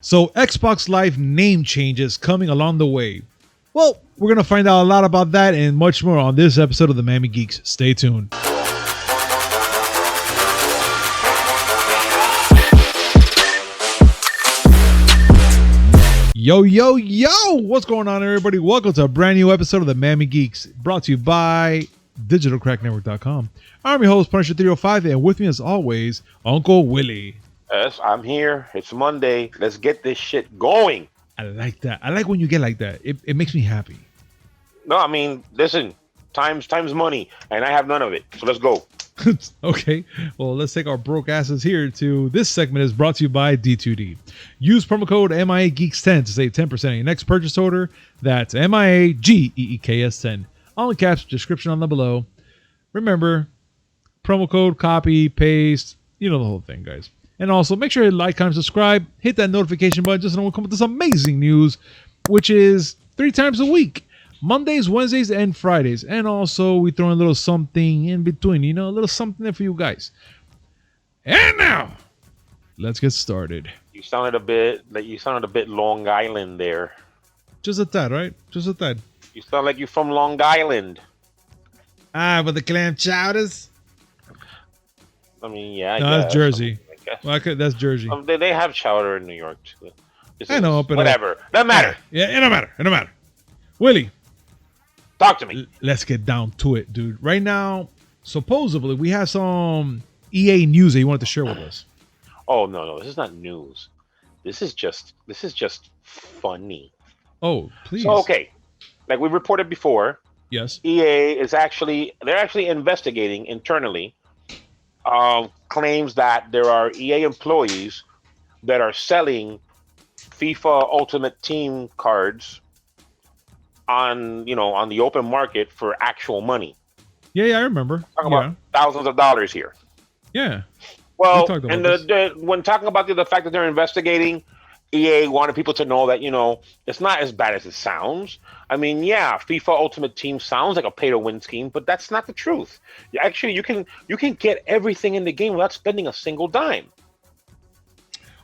So Xbox Live name changes coming along the way. Well, we're going to find out a lot about that and much more on this episode of the Miami Geeks. Stay tuned. Yo, yo, yo! What's going on, everybody? Welcome to a brand new episode of the Miami Geeks, brought to you by DigitalCrackNetwork.com. I'm your host, Punisher 305, and with me as always, Uncle Willie. Yes, I'm here. It's Monday. Let's get this shit going. I like that. I like when you get like that. It makes me happy. No, I mean, listen, time's money, and I have none of it. So let's go. Okay, well, let's take our broke asses here to this segment is brought to you by D2D. Use promo code MIAGeeks10 to save 10% on your next purchase order. That's MIAGEEKS10. All in caps, description on the below. Remember, promo code, copy, paste, you know the whole thing, guys. And also, make sure you like, comment, subscribe, hit that notification button just so we'll come with this amazing news, which is 3 times a week. Mondays, Wednesdays, and Fridays. And also, we throw in a little something in between, a little something there for you guys. And now, let's get started. You sounded a bit Long Island there. Just a tad, right? Just a tad. You sound like you're from Long Island. Ah, but the clam chowders? I mean, yeah. No, that's Jersey. Well, that's Jersey. They have chowder in New York too. I know, but whatever. Doesn't matter. Yeah, it don't matter. It don't matter. Willie, talk to me. Let's get down to it, dude. Right now, supposedly, we have some EA news that you wanted to share with us. Oh no, this is not news. This is just funny. Oh, please. So, okay, like we reported before. Yes. EA is actually investigating internally. Claims that there are EA employees that are selling FIFA Ultimate Team cards on the open market for actual money. Yeah, I remember. Talking about thousands of dollars here. Yeah. Well, and when talking about the fact that they're investigating, EA wanted people to know that it's not as bad as it sounds. I mean, yeah, FIFA Ultimate Team sounds like a pay-to-win scheme, but that's not the truth. Actually, you can get everything in the game without spending a single dime.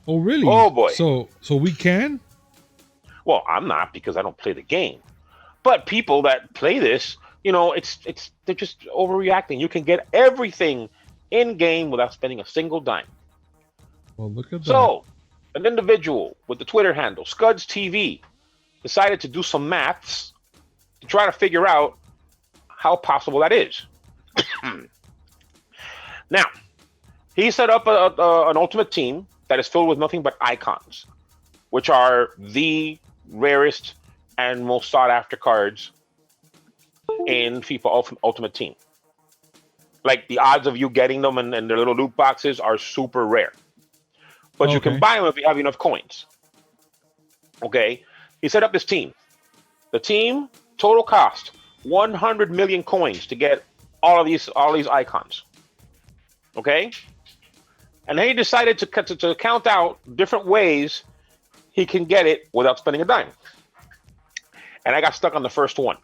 Oh, really? Oh boy. So we can? Well, I'm not because I don't play the game. But people that play this, they're just overreacting. You can get everything in game without spending a single dime. Well, look at that. So, an individual with the Twitter handle, Scuds TV, decided to do some maths to try to figure out how possible that is. Now, he set up an Ultimate Team that is filled with nothing but icons, which are the rarest and most sought-after cards in FIFA Ultimate Team. Like, the odds of you getting them and their little loot boxes are super rare. But you can buy them if you have enough coins. Okay? He set up this team. The team, total cost, 100 million coins to get all these icons. Okay? And then he decided to count out different ways he can get it without spending a dime. And I got stuck on the first one.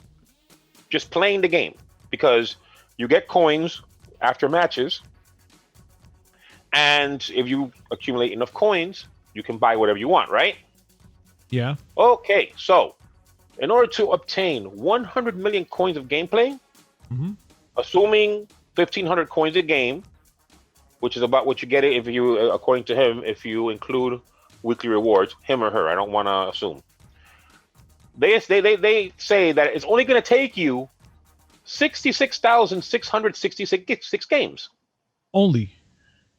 Just playing the game. Because you get coins after matches. And if you accumulate enough coins, you can buy whatever you want, right? Yeah. Okay, so in order to obtain 100 million coins of gameplay, assuming 1,500 coins a game, which is about what you get it if you, according to him, if you include weekly rewards, him or her, I don't want to assume. They say that it's only going to take you 66,666 games. Only.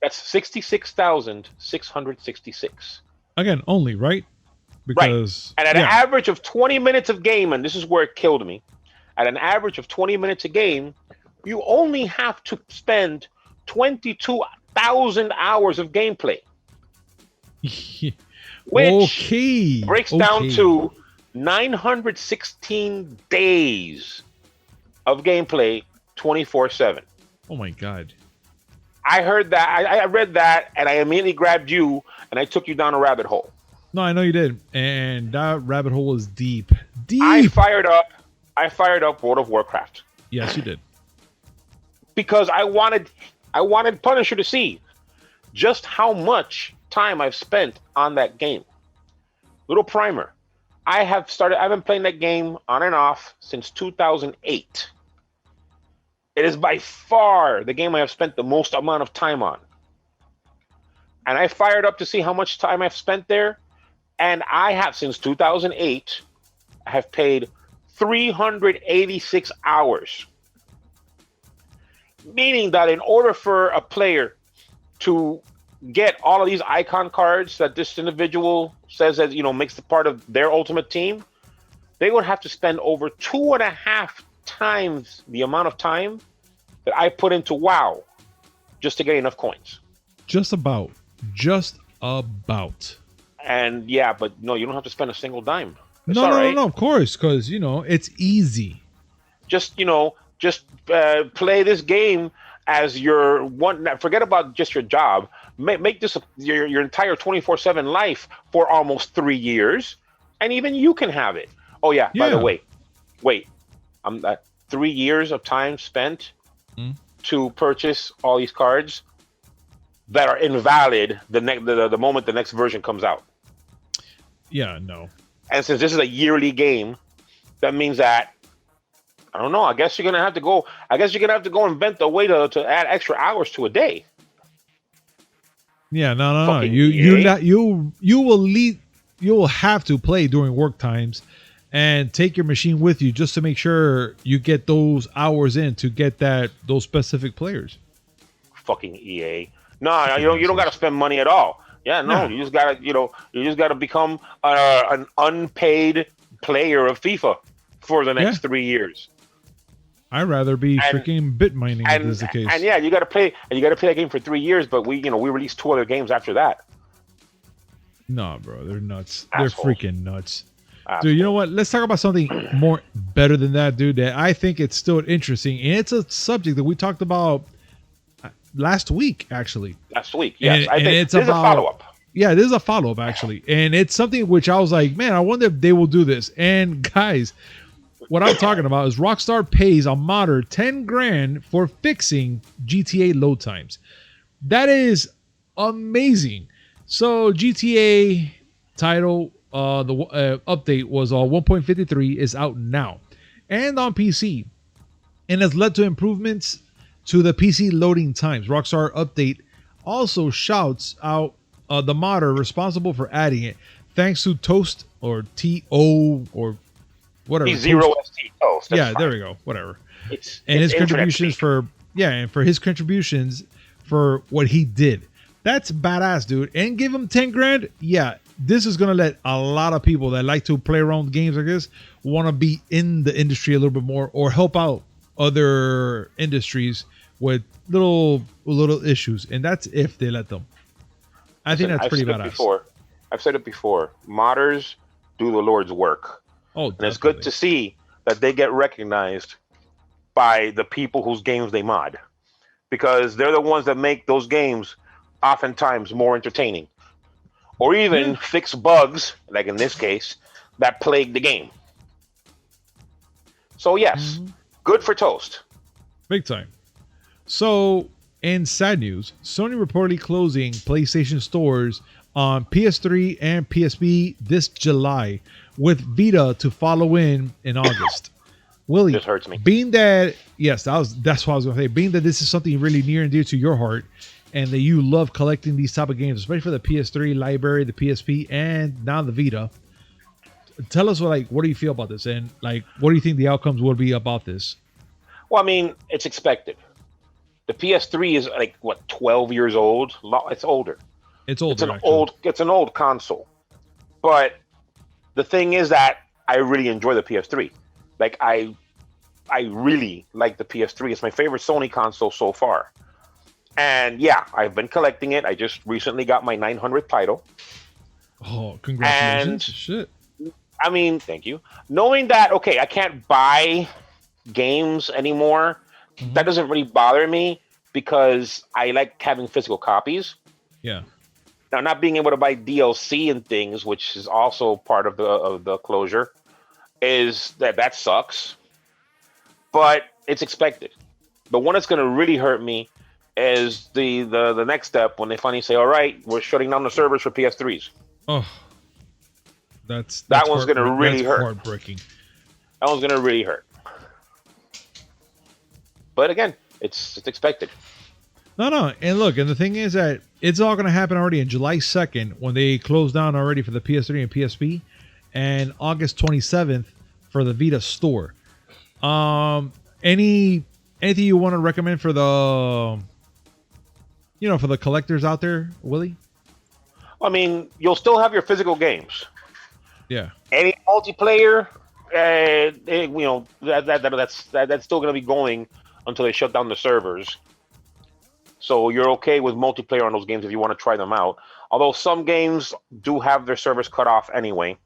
That's 66,666. Again, only, right? Because, right. And at an average of 20 minutes of game, and this is where it killed me, at an average of 20 minutes a game, you only have to spend 22,000 hours of gameplay. Which breaks down to 916 days of gameplay 24/7. Oh my God. I heard that. I read that, and I immediately grabbed you, and I took you down a rabbit hole. No, I know you did, and that rabbit hole was deep. I fired up World of Warcraft. Yes, you did. Because I wanted Punisher to see just how much time I've spent on that game. Little primer. I've been playing that game on and off since 2008. It is by far the game I have spent the most amount of time on. And I fired up to see how much time I've spent there. And I have, since 2008, I have paid 386 hours. Meaning that in order for a player to get all of these icon cards that this individual says that, makes the part of their ultimate team, they would have to spend over 2.5 times the amount of time that I put into WoW just to get enough coins. Just about. And yeah, but no, you don't have to spend a single dime. It's No, of course, because it's easy. Just play this game as your one. Forget about just your job. Make this your entire 24/7 life for almost 3 years, and even you can have it. Oh yeah. By the way, wait, I'm 3 years of time spent to purchase all these cards that are invalid the moment the next version comes out. Yeah, no. And since this is a yearly game, that means that I don't know. I guess you're gonna have to go. Invent a way to add extra hours to a day. Yeah, no. You will have to play during work times, and take your machine with you just to make sure you get those hours in to get those specific players. Fucking EA. No, you don't got to spend money at all. Yeah, no, you just gotta become an unpaid player of FIFA for the next 3 years. I'd rather be freaking bit mining if this is the case. And yeah, you got to play that game for 3 years. But we released 2 other games after that. No, bro, they're nuts. Assholes. They're freaking nuts. Dude, you know what? Let's talk about something more better than that, dude. That I think it's still interesting, and it's a subject that we talked about last week, actually. Last week, yes. I think it's this is a follow-up. Yeah, this is a follow-up, actually. And it's something which I was like, man, I wonder if they will do this. And guys, what I'm talking about is Rockstar pays a modder $10,000 for fixing GTA load times. That is amazing. So GTA title, the update was 1.53 is out now and on PC, and has led to improvements to the PC loading times. Rockstar update also shouts out the modder responsible for adding it, thanks to Toast or TO or whatever. T0ST Toast. Yeah, there we go. Whatever. And his contributions for his contributions for what he did. That's badass, dude. And give him $10,000. Yeah, this is gonna let a lot of people that like to play around with games like this want to be in the industry a little bit more, or help out other industries with little issues. And that's if they let them. I think that's pretty badass. I've said it before. Modders do the Lord's work. Oh, and it's good to see that they get recognized by the people whose games they mod, because they're the ones that make those games oftentimes more entertaining, or even fix bugs, like in this case, that plague the game. So yes, good for Toast. Big time. So, in sad news, Sony reportedly closing PlayStation stores on PS3 and PSP this July, with Vita to follow in August. Willie, this hurts me. Being that, yes, that's what I was going to say. Being that this is something really near and dear to your heart, and that you love collecting these type of games, especially for the PS3 library, the PSP, and now the Vita. Tell us what do you feel about this, and what do you think the outcomes will be about this? Well, I mean, it's expected. The PS3 is 12 years old. It's older. It's older. It's an old console. But the thing is that I really enjoy the PS3. I really like the PS3. It's my favorite Sony console so far. And yeah, I've been collecting it. I just recently got my 900th title. Oh, congratulations. Shit. I mean, thank you. Knowing that, okay, I can't buy games anymore, that doesn't really bother me, because I like having physical copies. Yeah. Now, not being able to buy DLC and things, which is also part of the closure, is that sucks. But it's expected. The one that's going to really hurt me is the next step, when they finally say, all right, we're shutting down the servers for PS3s. Oh. That one's going to really hurt. Heartbreaking. That one's going to really hurt. But again, it's expected. No. And look, and the thing is that it's all going to happen already in July 2nd when they close down already for the PS3 and PSP, and August 27th for the Vita store. Anything you want to recommend for the, for the collectors out there, Willie? I mean, you'll still have your physical games. Yeah. Any multiplayer, that's still going to be going until they shut down the servers. So you're okay with multiplayer on those games if you want to try them out. Although some games do have their servers cut off anyway.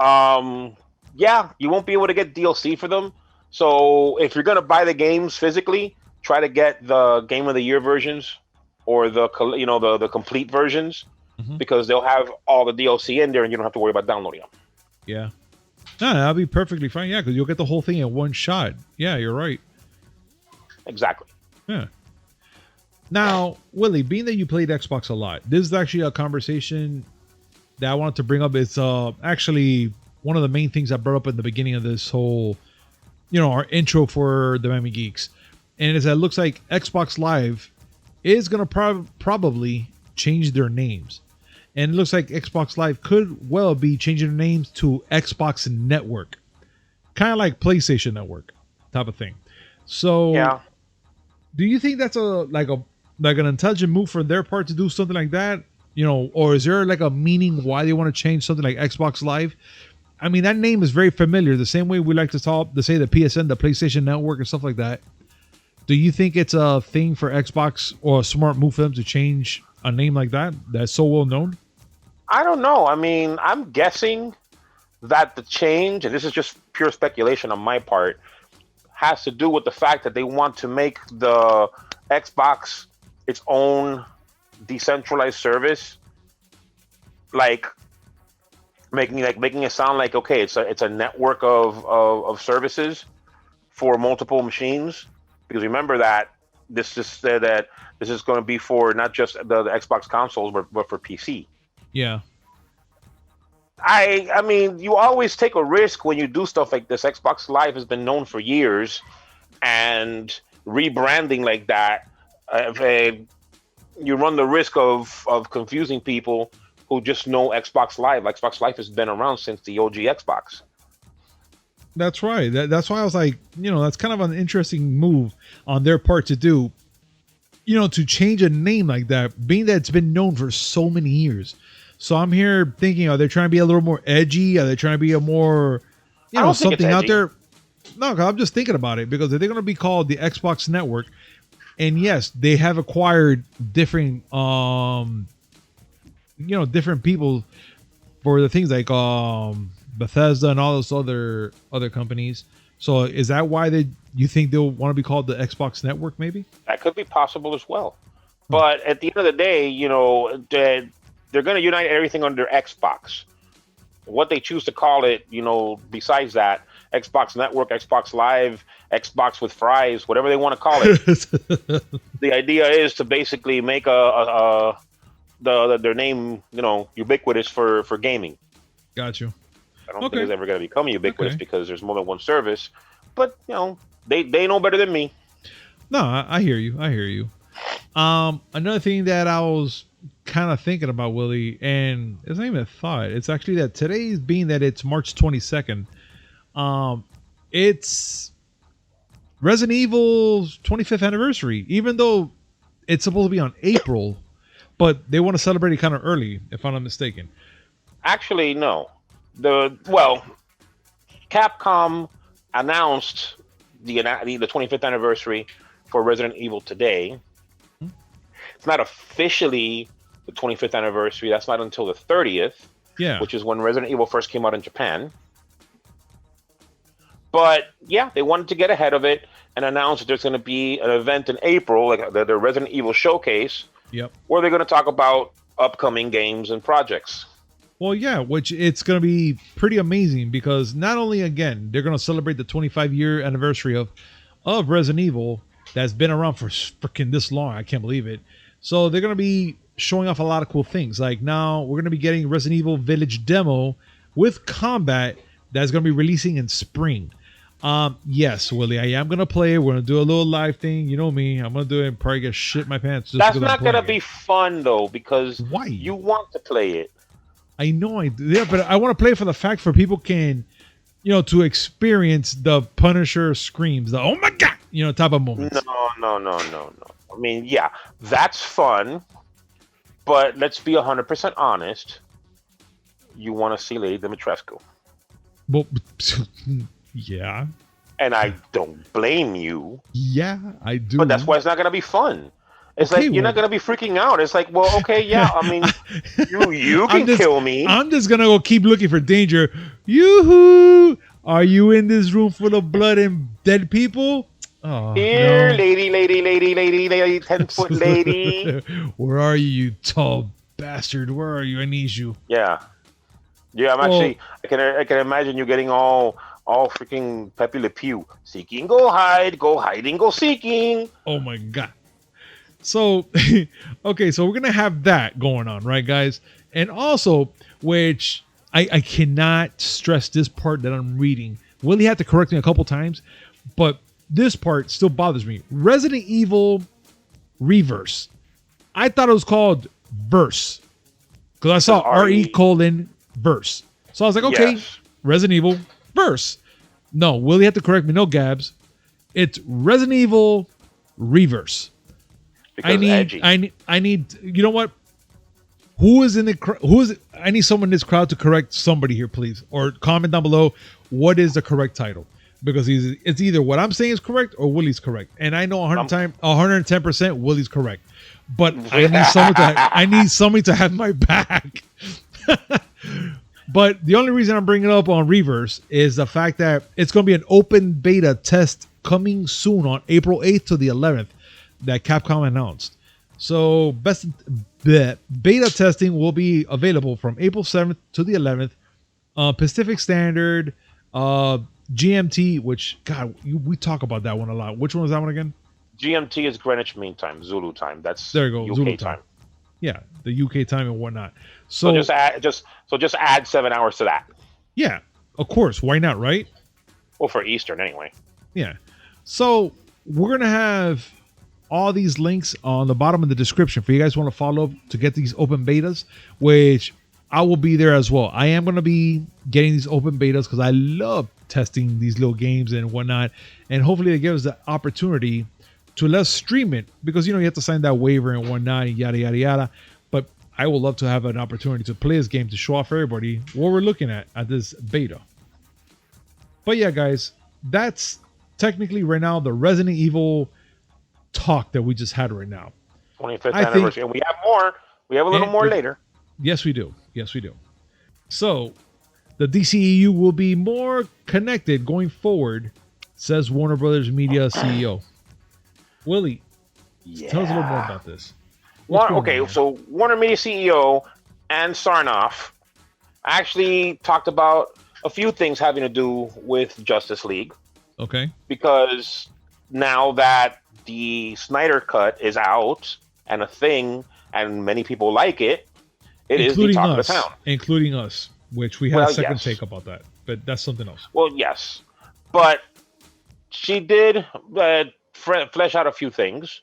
Yeah, you won't be able to get DLC for them. So if you're going to buy the games physically, try to get the Game of the Year versions or the complete versions, because they'll have all the DLC in there and you don't have to worry about downloading them. Yeah. No, that'll be perfectly fine. Yeah, because you'll get the whole thing in one shot. Yeah, you're right. Exactly. Yeah. Now, Willie, being that you played Xbox a lot, this is actually a conversation that I wanted to bring up. It's actually one of the main things I brought up in the beginning of this whole, our intro for the Miami Geeks. And it looks like Xbox Live is going to probably change their names. And it looks like Xbox Live could well be changing their names to Xbox Network. Kind of like PlayStation Network type of thing. So, yeah. Do you think that's an intelligent move for their part to do something like that? Or is there like a meaning why they want to change something like Xbox Live? I mean, that name is very familiar. The same way we like to say the PSN, the PlayStation Network, and stuff like that. Do you think it's a thing for Xbox or a smart move for them to change a name like that that's so well known? I don't know. I mean, I'm guessing that the change, and this is just pure speculation on my part, has to do with the fact that they want to make the Xbox its own decentralized service, making it sound like, okay, it's a network of services for multiple machines. Because remember that this is going to be for not just the Xbox consoles, but for PC. Yeah. I mean, you always take a risk when you do stuff like this. Xbox Live has been known for years, and rebranding like that, you run the risk of confusing people who just know Xbox Live. Xbox Live has been around since the OG Xbox. That's right. That's why I was like, that's kind of an interesting move on their part to do, to change a name like that, being that it's been known for so many years. So I'm here thinking, are they trying to be a little more edgy? Are they trying to be a more, something out there? No, I'm just thinking about it, because if they're going to be called the Xbox Network, and yes, they have acquired different, different people for the things like Bethesda and all those other companies. So is that why you think they'll want to be called the Xbox Network? Maybe that could be possible as well. But at the end of the day, they're going to unite everything under Xbox. What they choose to call it, besides that, Xbox Network, Xbox Live, Xbox with fries, whatever they want to call it. The idea is to basically make their name, ubiquitous for gaming. Got you. I don't think it's ever going to become ubiquitous because there's more than one service. But, they know better than me. No, I hear you. Another thing that I was kind of thinking about, Willie, and it's not even a thought. It's actually that today, being that it's March 22nd, it's Resident Evil's 25th anniversary, even though it's supposed to be on April, but they want to celebrate it kind of early, if I'm not mistaken. Actually, no. Capcom announced the 25th anniversary for Resident Evil today. It's not officially the 25th anniversary. That's not until the 30th, which is when Resident Evil first came out in Japan. But yeah, they wanted to get ahead of it and announce that there's going to be an event in April, like the Resident Evil Showcase, where they're going to talk about upcoming games and projects. Well, yeah, which it's going to be pretty amazing, because not only, again, they're going to celebrate the 25-year anniversary of Resident Evil that's been around for freaking this long. I can't believe it. So they're going to be showing off a lot of cool things. Like now we're going to be getting Resident Evil Village demo with combat that's going to be releasing in spring. Yes, Willie, I am going to play it. We're going to do a little live thing. You know me. I'm going to do it and probably get shit in my pants. That's not going to be fun, though, because why? You want to play it. I know I do. Yeah, but I want to play for the fact for people can, to experience the Punisher screams, the oh my God, type of moments. No. I mean, yeah, that's fun. But let's be 100% honest. You want to see Lady Dimitrescu. Well, yeah. And I don't blame you. Yeah, I do. But that's why it's not going to be fun. It's okay, like you're not going to be freaking out. It's like, well, okay, yeah. I mean, you can kill me. I'm just going to go keep looking for danger. Yoo-hoo! Are you in this room full of blood and dead people? Oh, here, no. lady, 10-foot lady. Where are you, you tall bastard? Where are you? I need you. Yeah. I'm actually. I can imagine you getting all freaking Pepe Le Pew. Seeking, go hiding, go seeking. Oh my God. So, okay, so we're gonna have that going on, right, guys? And also, which I cannot stress this part that I'm reading. Willie had to correct me a couple times, but this part still bothers me. Resident Evil Reverse. I thought it was called Verse because I saw RE:verse. So I was like, okay, yes. Resident Evil Verse. No, Willie had to correct me. No, Gabs. It's Resident Evil Reverse. I need. You know what? Who is in the crowd? I need someone in this crowd to correct somebody here, please, or comment down below what is the correct title, because it's either what I'm saying is correct or Willie's correct, and I know 110% Willie's correct, but I need somebody to have my back. But the only reason I'm bringing it up on Reverse is the fact that it's going to be an open beta test coming soon on April 8th to the 11th that Capcom announced. So beta testing will be available from April 7th to the 11th. Pacific Standard, GMT, which, God, we talk about that one a lot. Which one was that one again? GMT is Greenwich Mean Time, Zulu time. That's there you go, UK Zulu time. Yeah, the UK time and whatnot. So just add 7 hours to that. Yeah, of course. Why not, right? Well, for Eastern anyway. Yeah. So we're gonna have all these links on the bottom of the description for you guys want to follow to get these open betas, which I will be there as well. I am going to be getting these open betas because I love testing these little games and whatnot. And hopefully it gives us the opportunity to let us stream it because, you have to sign that waiver and whatnot and yada, yada, yada. But I would love to have an opportunity to play this game to show off everybody what we're looking at this beta. But yeah, guys, that's technically right now the Resident Evil talk that we just had right now. 25th anniversary. And we have more. We have a little more later. Yes, we do. So the DCEU will be more connected going forward, says Warner Brothers Media CEO. Willie, tell us a little more about this. So WarnerMedia CEO and Sarnoff actually talked about a few things having to do with Justice League. Okay. Because now that the Snyder Cut is out and a thing, and many people like it, is the talk of the town. Including us, which we had a second take about that, but that's something else. Well, yes. But she did flesh out a few things.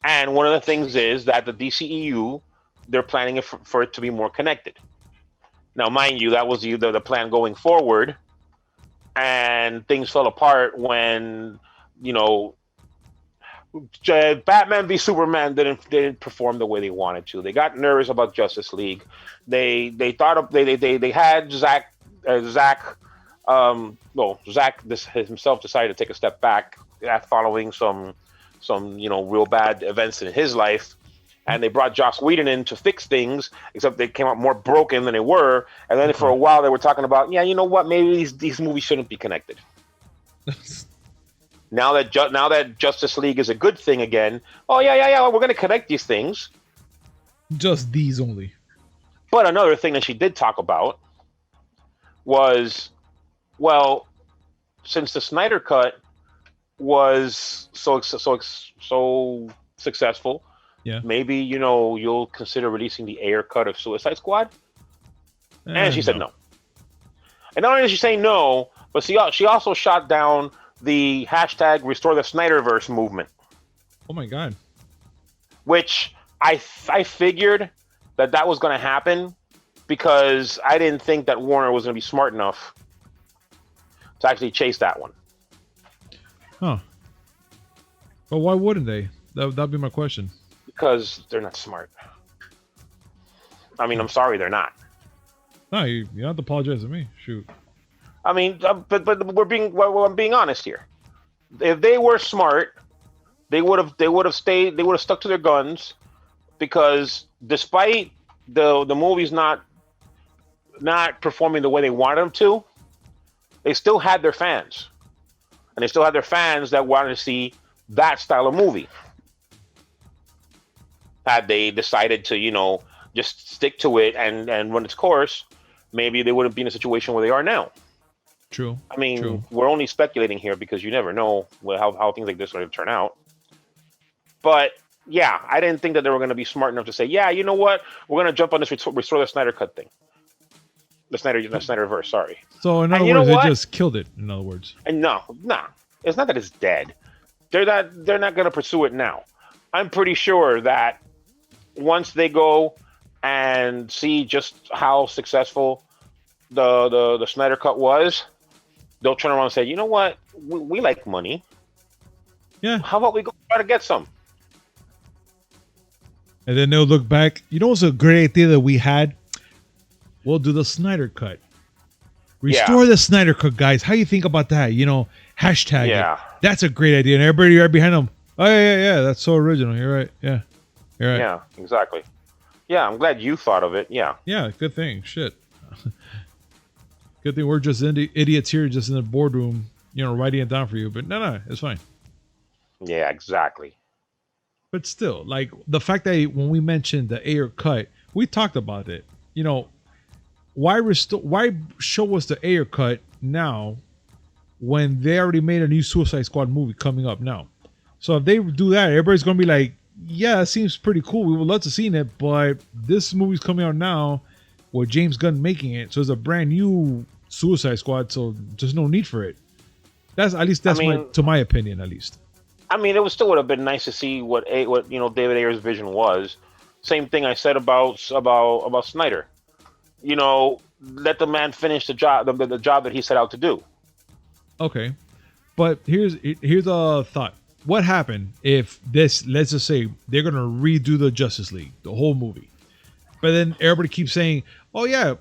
And one of the things is that the DCEU, they're planning it for it to be more connected. Now, mind you, that was the plan going forward. And things fell apart when, Batman v Superman didn't perform the way they wanted to. They got nervous about Justice League. They had Zach himself decided to take a step back following some real bad events in his life, and they brought Joss Whedon in to fix things, except they came out more broken than they were. And then for a while they were talking about, maybe these movies shouldn't be connected. Now that Justice League is a good thing again, we're going to connect these things. Just these only. But another thing that she did talk about was, since the Snyder Cut was so successful, Yeah. maybe you'll consider releasing the Ayer Cut of Suicide Squad. And she said no. And not only did she say no, but she also shot down the hashtag Restore the Snyder-verse movement. Oh my God. Which I figured that was going to happen because I didn't think that Warner was going to be smart enough to actually chase that one. Huh. But why wouldn't they? That'd be my question. Because they're not smart. I mean, I'm sorry, they're not. No, you don't have to apologize to me. Shoot. I mean, but I'm being honest here. If they were smart, they would have stuck to their guns, because despite the movies not performing the way they wanted them to, they still had their fans, and they still had their fans that wanted to see that style of movie. Had they decided to, just stick to it and run its course, maybe they wouldn't be in a situation where they are now. True. I mean, True. We're only speculating here because you never know how things like this are going to turn out. But yeah, I didn't think that they were going to be smart enough to say, yeah, you know what, we're going to jump on this Restore the Snyder Cut thing. The Snyder-verse, sorry. So in other words, they just killed it, in other words. And no, it's not that it's dead. They're not going to pursue it now. I'm pretty sure that once they go and see just how successful the Snyder Cut was, they'll turn around and say, you know what, we like money. Yeah. How about we go try to get some? And then they'll look back. You know what's a great idea that we had? We'll do the Snyder Cut. Restore the Snyder Cut, guys. How you think about that? Hashtag it. That's a great idea. And everybody right behind them. Oh, yeah. That's so original. You're right. Yeah. You're right. Yeah, exactly. Yeah, I'm glad you thought of it. Yeah. Yeah, good thing. Shit. Good thing we're just idiots here just in the boardroom, writing it down for you. But no, it's fine. Yeah, exactly. But still, like the fact that when we mentioned the Ayer Cut, we talked about it. Why show us the Ayer Cut now when they already made a new Suicide Squad movie coming up now? So if they do that, everybody's gonna be like, yeah, it seems pretty cool. We would love to see it, but this movie's coming out now with James Gunn making it, so it's a brand new Suicide Squad. So there's no need for it. That's to my opinion, at least. I mean, it would have been nice to see what David Ayer's vision was. Same thing I said about Snyder. Let the man finish the job that he set out to do. Okay, but here's a thought. What happened if let's just say they're gonna redo the Justice League, the whole movie, but then everybody keeps saying, oh yeah,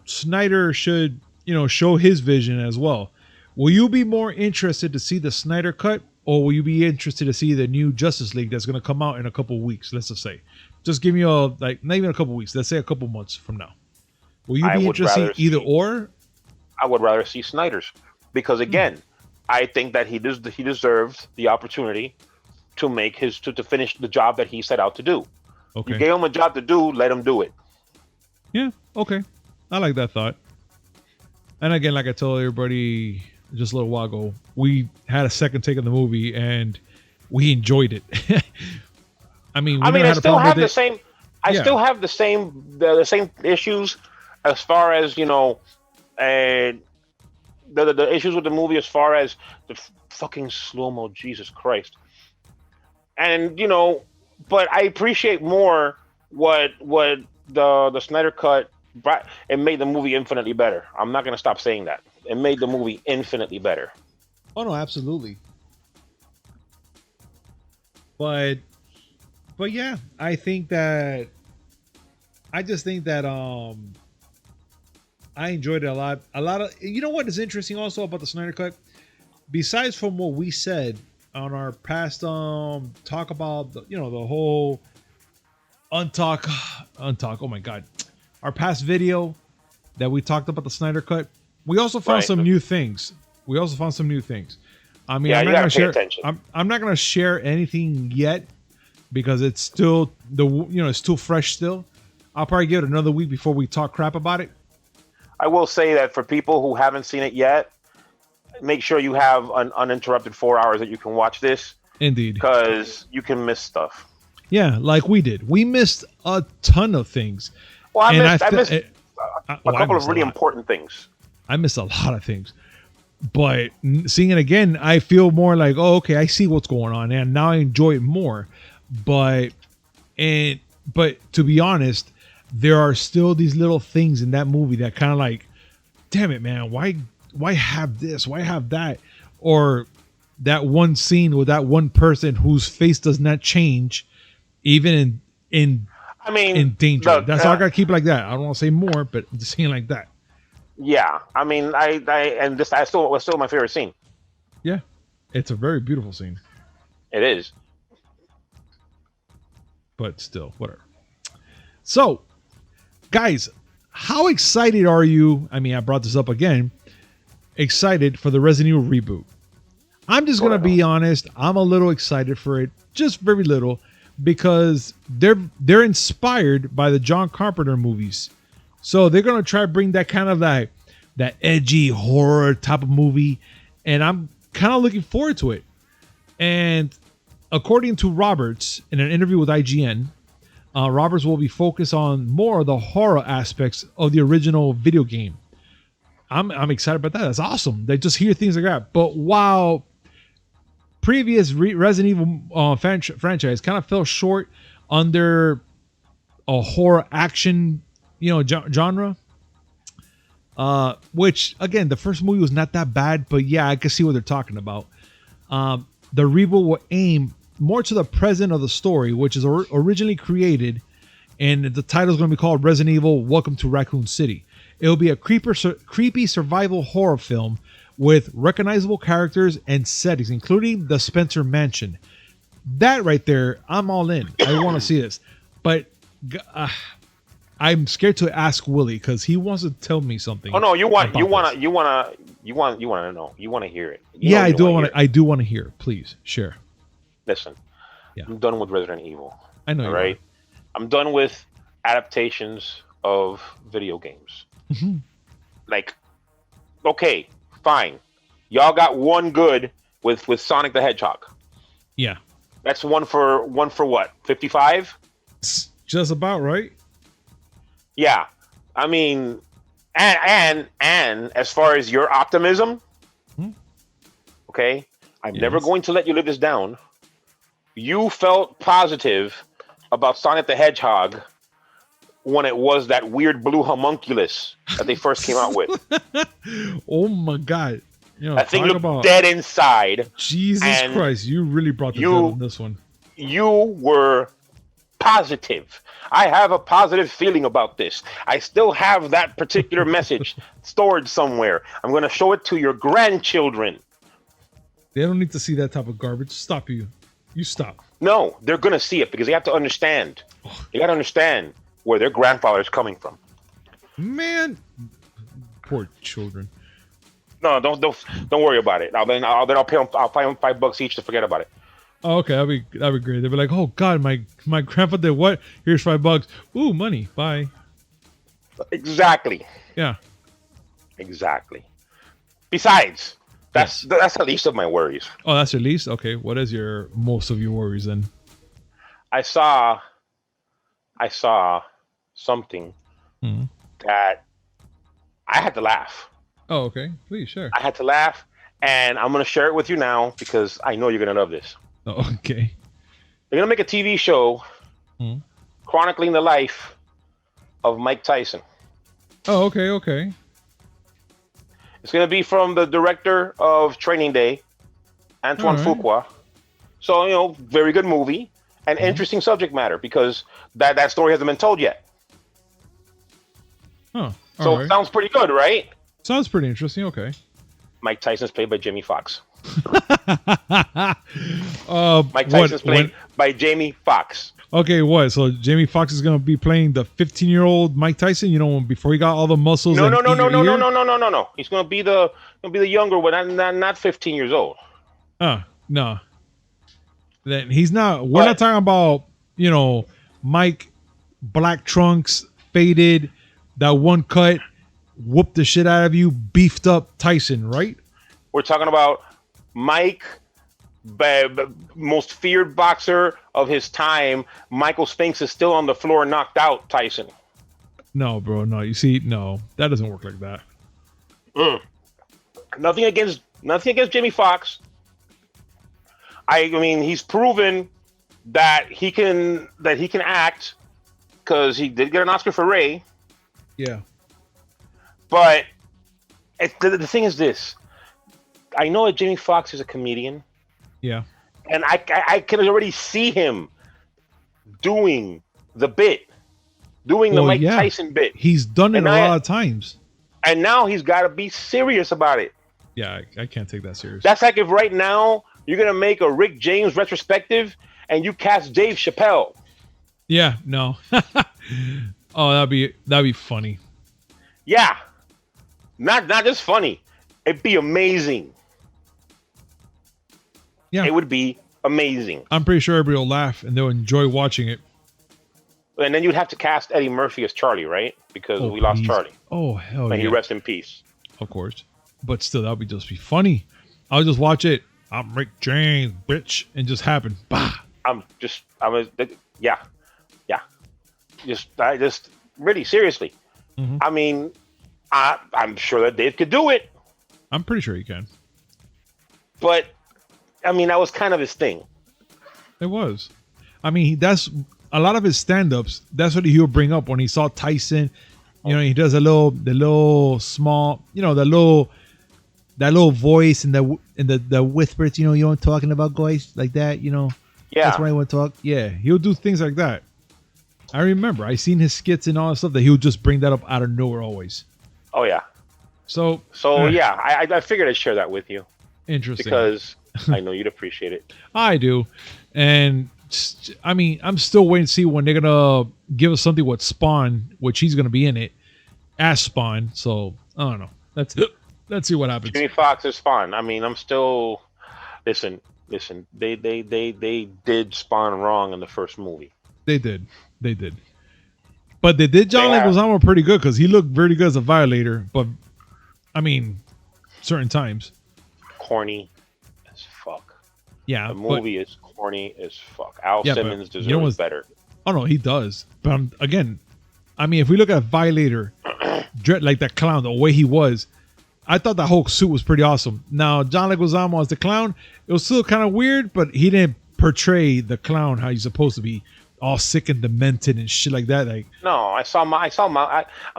Snyder should show his vision as well. Will you be more interested to see the Snyder Cut, or will you be interested to see the new Justice League that's gonna come out in a couple weeks? Let's just say, just give me not even a couple weeks. Let's say a couple months from now. Will you be interested in either or? I would rather see Snyder's, because again, I think that he deserves the opportunity to finish the job that he set out to do. Okay. You gave him a job to do, let him do it. Yeah, okay. I like that thought. And again, like I told everybody just a little while ago, we had a second take of the movie and we enjoyed it. I still have the same issues as far as, the issues with the movie as far as the fucking slow-mo, Jesus Christ. And, but I appreciate more what the Snyder Cut brought. It made the movie infinitely better. I'm not going to stop saying that. It made the movie infinitely better. Oh, no, absolutely. But yeah, I just think that I enjoyed it a lot. A lot of, what is interesting also about the Snyder Cut, besides from what we said on our past talk about the whole untalk. Oh my God, our past video that we talked about the Snyder Cut. We also found some new things. I mean, I'm not gonna share. I'm not gonna share anything yet because it's still it's too fresh still. I'll probably give it another week before we talk crap about it. I will say that for people who haven't seen it yet, make sure you have an uninterrupted 4 hours that you can watch this. Indeed. Because you can miss stuff. Yeah, like we did. We missed a ton of things. Well, And I missed a couple missed of really important things. I missed a lot of things. But seeing it again, I feel more like, oh, okay, I see what's going on, and now I enjoy it more. But to be honest, there are still these little things in that movie that kind of like, damn it, man, why have this? Why have that? Or that one scene with that one person whose face does not change, even in danger. That's all I gotta keep it like that. I don't want to say more, but just saying like that. Yeah, I mean, was still my favorite scene. Yeah, it's a very beautiful scene. It is. But still, whatever. So, guys, how excited are you? I mean, I brought this up again. Excited for the Resident Evil reboot. I'm just gonna be honest. I'm a little excited for it, just very little, because they're inspired by the John Carpenter movies. So they're gonna try to bring that kind of that edgy horror type of movie, and I'm kind of looking forward to it. And according to Roberts in an interview with IGN, Roberts will be focused on more of the horror aspects of the original video game. I'm excited about that. That's awesome. They just hear things like that. But while previous Resident Evil franchise kind of fell short under a horror action, genre, which again, the first movie was not that bad, but yeah, I can see what they're talking about. The reboot will aim more to the present of the story, which is originally created, and the title is going to be called Resident Evil: Welcome to Raccoon City. It will be a creepy survival horror film with recognizable characters and settings, including the Spencer Mansion. That right there, I'm all in. I want to see this, but I'm scared to ask Willie because he wants to tell me something. Oh no, you want to know. You want to hear it. I do want to hear it. Please share. Listen, I'm done with Resident Evil. I know. All right, I'm done with adaptations of video games. Mm-hmm. Like, okay, fine. Y'all got one good with Sonic the Hedgehog. Yeah, that's one for what? 55. Just about right. Yeah, I mean, and as far as your optimism, okay, I'm never going to let you live this down. You felt positive about Sonic the Hedgehog when it was that weird blue homunculus that they first came out with. Oh my God. That thing looked dead inside. Jesus Christ, you really brought the dead on this one. You were positive. I have a positive feeling about this. I still have that particular message stored somewhere. I'm going to show it to your grandchildren. They don't need to see that type of garbage. Stop you. You stop. No, they're going to see it because they have to understand. They got to understand where their grandfather is coming from. Man, poor children. No, don't worry about it. I'll pay them $5 each to forget about it. Oh, okay, that'd be great. They'd be like, "Oh God, my grandpa did what? Here's $5. Ooh, money. Bye." Exactly. Yeah. Exactly. Besides, that's the least of my worries. Oh, that's your least? Okay. What is most of your worries then? I saw something that I had to laugh. Oh, okay. Please share. I had to laugh, and I'm gonna share it with you now because I know you're gonna love this. Oh, okay. They're gonna make a TV show chronicling the life of Mike Tyson. Oh, okay, okay. It's gonna be from the director of Training Day, Antoine Fuqua. So very good movie and interesting subject matter because that story hasn't been told yet. Huh. So it sounds pretty good, right? Sounds pretty interesting. Okay. Mike Tyson's played by Jamie Foxx. Mike Tyson's played by Jamie Foxx. Okay, what? So Jamie Foxx is gonna be playing the 15-year-old Mike Tyson. Before he got all the muscles. No. He's gonna be the younger one, not 15 years old. No. Then he's not. We're not talking about Mike, black trunks, faded, that one cut, whooped the shit out of you, beefed up Tyson, right? We're talking about Mike most feared boxer of his time, Michael Spinks, is still on the floor, knocked out Tyson. No, bro. No, you see, no, that doesn't work like that. Nothing against Jamie Foxx. I mean, he's proven that he can act, because he did get an Oscar for Ray. Yeah. But the thing is this: I know that Jamie Foxx is a comedian. Yeah. And I can already see him doing the bit, the Mike Tyson bit. He's done it a lot of times. And now he's got to be serious about it. Yeah, I can't take that serious. That's like if right now you're going to make a Rick James retrospective and you cast Dave Chappelle. Yeah, no. Oh, that'd be funny. Yeah. Not just funny. It'd be amazing. Yeah. It would be amazing. I'm pretty sure everybody will laugh and they'll enjoy watching it. And then you'd have to cast Eddie Murphy as Charlie, right? Because we lost Charlie. Oh, hell May he rest in peace. Of course. But still, that would just be funny. I'll just watch it. I'm Rick James, bitch. And just happen. Bah. Yeah. Just really, seriously. Mm-hmm. I mean, I'm sure that Dave could do it. I'm pretty sure he can. But, I mean, that was kind of his thing. It was. I mean, that's a lot of his stand-ups. That's what he'll bring up when he saw Tyson. You know, he does the little small, you know, that little voice and the whispers. You know, you want talking about guys like that. You know, yeah, that's why I want to talk. Yeah, he'll do things like that. I remember I seen his skits and all that stuff that he'll just bring that up out of nowhere always. Oh yeah. So yeah, I figured I'd share that with you. Interesting. Because I know you'd appreciate it. I do. And I mean, I'm still waiting to see when they're going to give us something with Spawn, which he's going to be in it as Spawn. So, I don't know. Let's see what happens. Jamie Foxx is Spawn. I mean, I'm still... Listen. They did Spawn wrong in the first movie. They did. But they did John Leguizamo pretty good because he looked very good as a Violator. But, I mean, certain times. Corny as fuck. Yeah. The movie is corny as fuck. Al Simmons deserves better. Oh, no, he does. But again, I mean, if we look at Violator, like that clown, the way he was, I thought that whole suit was pretty awesome. Now, John Leguizamo as the clown, it was still kind of weird, but he didn't portray the clown how he's supposed to be, all sick and demented and shit like that. Like, no, I'm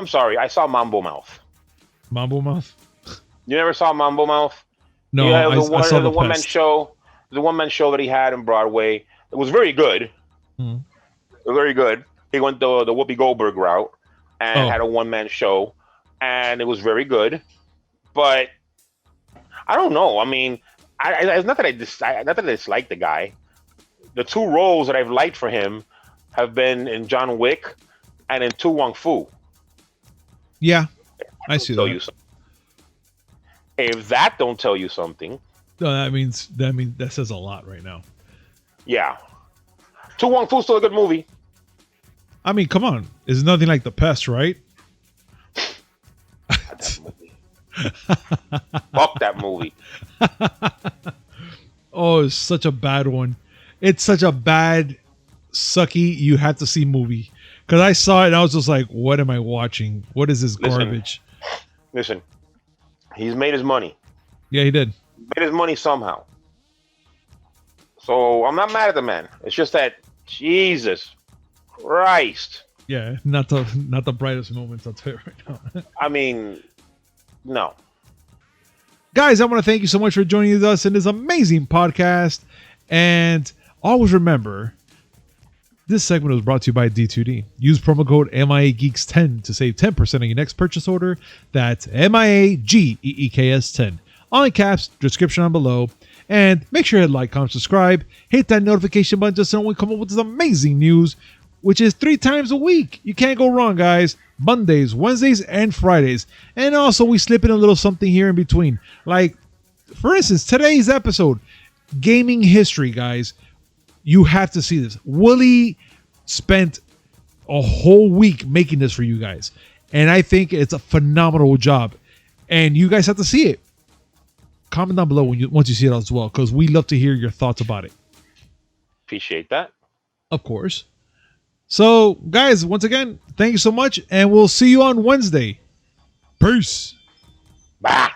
sorry, I saw Mambo Mouth. Mambo Mouth? You never saw Mambo Mouth? No, yeah, I saw the one-man show. The one-man show that he had in Broadway. It was very good. Mm-hmm. Very good. He went the Whoopi Goldberg route and had a one-man show, and it was very good. But I don't know. I mean, it's not that I dislike the guy. The two roles that I've liked for him have been in John Wick and in Tu Wong Fu. Yeah, I see that. If that don't tell you something, that says a lot right now. Yeah, Tu Wong Fu still a good movie. I mean, come on, it's nothing like The Pest, right? That movie. Fuck that movie. Oh, it's such a bad one. It's such a bad, sucky, you have to see movie. Because I saw it and I was just like, what am I watching? What is this garbage? Listen, he's made his money. Yeah, he did. Made his money somehow. So I'm not mad at the man. It's just that, Jesus Christ. Yeah, not the brightest moments, I'll tell you right now. I mean, no. Guys, I want to thank you so much for joining us in this amazing podcast. And always remember, this segment was brought to you by D2D. Use promo code MIAGeeks10 to save 10% on your next purchase order. That's MIAGEEKS10. All in caps, description down below. And make sure to like, comment, subscribe. Hit that notification button just so when we come up with this amazing news, which is 3 times a week. You can't go wrong, guys. Mondays, Wednesdays, and Fridays. And also, we slip in a little something here in between. Like, for instance, today's episode, gaming history, guys. You have to see this. Willie spent a whole week making this for you guys. And I think it's a phenomenal job. And you guys have to see it. comment down below once you see it as well, because we love to hear your thoughts about it. Appreciate that. Of course. So, guys, once again, thank you so much, and we'll see you on Wednesday. Peace. Bye.